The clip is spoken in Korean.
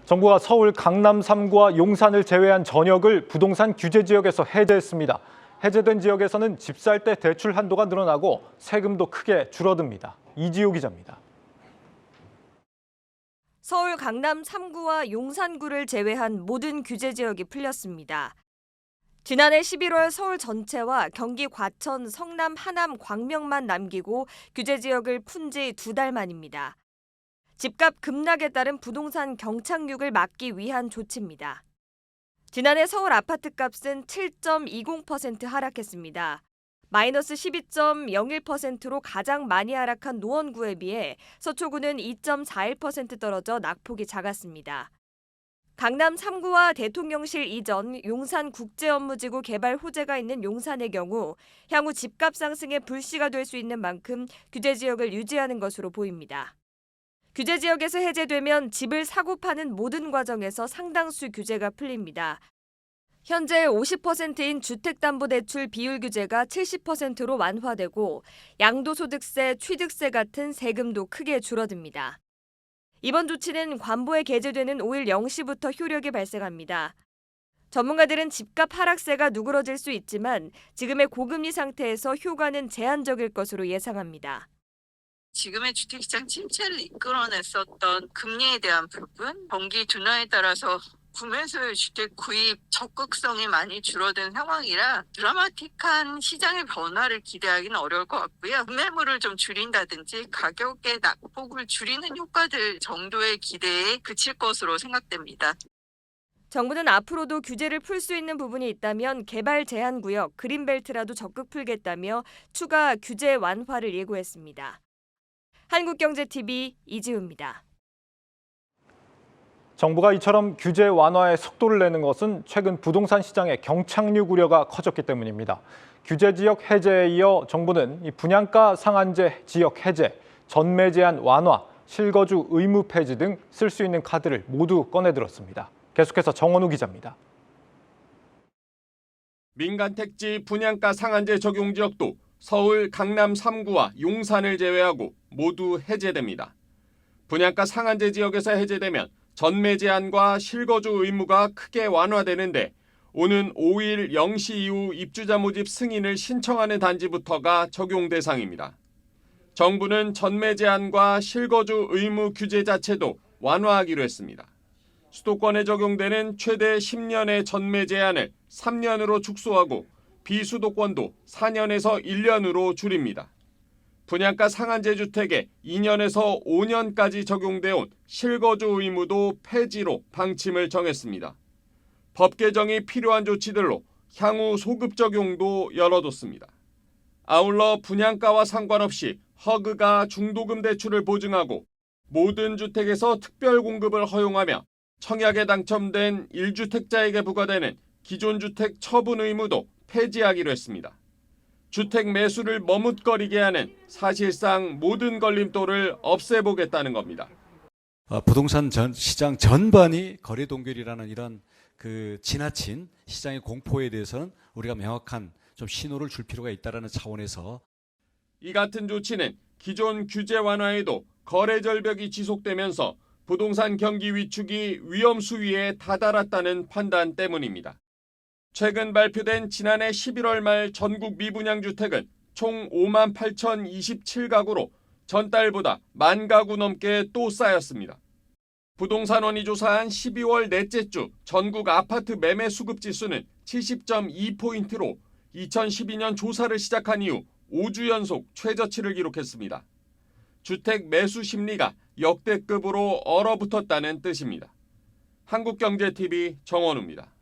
정부가 서울 강남 3구와 용산을 제외한 전역을 부동산 규제 지역에서 해제했습니다. 해제된 지역에서는 집 살 때 대출 한도가 늘어나고 세금도 크게 줄어듭니다. 이지호 기자입니다. 서울 강남 3구와 용산구를 제외한 모든 규제 지역이 풀렸습니다. 지난해 11월 서울 전체와 경기 과천, 성남, 하남, 광명만 남기고 규제 지역을 푼 지 2달 만입니다. 집값 급락에 따른 부동산 경착륙을 막기 위한 조치입니다. 지난해 서울 아파트값은 7.20% 하락했습니다. 마이너스 12.01%로 가장 많이 하락한 노원구에 비해 서초구는 2.41% 떨어져 낙폭이 작았습니다. 강남 3구와 대통령실 이전 용산국제업무지구 개발 호재가 있는 용산의 경우 향후 집값 상승의 불씨가 될 수 있는 만큼 규제 지역을 유지하는 것으로 보입니다. 규제 지역에서 해제되면 집을 사고 파는 모든 과정에서 상당수 규제가 풀립니다. 현재 50%인 주택담보대출 비율 규제가 70%로 완화되고 양도소득세, 취득세 같은 세금도 크게 줄어듭니다. 이번 조치는 관보에 게재되는 5일 0시부터 효력이 발생합니다. 전문가들은 집값 하락세가 누그러질 수 있지만 지금의 고금리 상태에서 효과는 제한적일 것으로 예상합니다. 지금의 주택시장 침체를 이끌어냈었던 금리에 대한 부분, 경기 둔화에 따라서 구매소유 주택 구입 적극성이 많이 줄어든 상황이라 드라마틱한 시장의 변화를 기대하기는 어려울 것 같고요. 구매물을 좀 줄인다든지 가격의 낙폭을 줄이는 효과들 정도의 기대에 그칠 것으로 생각됩니다. 정부는 앞으로도 규제를 풀 수 있는 부분이 있다면 개발 제한 구역, 그린벨트라도 적극 풀겠다며 추가 규제 완화를 예고했습니다. 한국경제TV 이지우입니다. 정부가 이처럼 규제 완화에 속도를 내는 것은 최근 부동산 시장의 경착륙 우려가 커졌기 때문입니다. 규제 지역 해제에 이어 정부는 이 분양가 상한제 지역 해제, 전매 제한 완화, 실거주 의무 폐지 등 쓸 수 있는 카드를 모두 꺼내들었습니다. 계속해서 정원우 기자입니다. 민간 택지 분양가 상한제 적용 지역도 서울 강남 3구와 용산을 제외하고 모두 해제됩니다. 분양가 상한제 지역에서 해제되면 전매 제한과 실거주 의무가 크게 완화되는데 오는 5일 0시 이후 입주자 모집 승인을 신청하는 단지부터가 적용 대상입니다. 정부는 전매 제한과 실거주 의무 규제 자체도 완화하기로 했습니다. 수도권에 적용되는 최대 10년의 전매 제한을 3년으로 축소하고 비수도권도 4년에서 1년으로 줄입니다. 분양가 상한제 주택에 2년에서 5년까지 적용돼 온 실거주 의무도 폐지로 방침을 정했습니다. 법 개정이 필요한 조치들로 향후 소급 적용도 열어뒀습니다. 아울러 분양가와 상관없이 허그가 중도금 대출을 보증하고 모든 주택에서 특별 공급을 허용하며 청약에 당첨된 1주택자에게 부과되는 기존 주택 처분 의무도 폐지하기로 했습니다. 주택 매수를 머뭇거리게 하는 사실상 모든 걸림돌을 없애보겠다는 겁니다. 부동산 시장 전반이 거래 동결이라는 이런 지나친 시장의 공포에 대해서는 우리가 명확한 좀 신호를 줄 필요가 있다는 차원에서 이 같은 조치는 기존 규제 완화에도 거래 절벽이 지속되면서 부동산 경기 위축이 위험 수위에 다다랐다는 판단 때문입니다. 최근 발표된 지난해 11월 말 전국 미분양 주택은 총 58,027가구로 전달보다 10,000가구 넘게 또 쌓였습니다. 부동산원이 조사한 12월 넷째 주 전국 아파트 매매 수급 지수는 70.2포인트로 2012년 조사를 시작한 이후 5주 연속 최저치를 기록했습니다. 주택 매수 심리가 역대급으로 얼어붙었다는 뜻입니다. 한국경제TV 정원우입니다.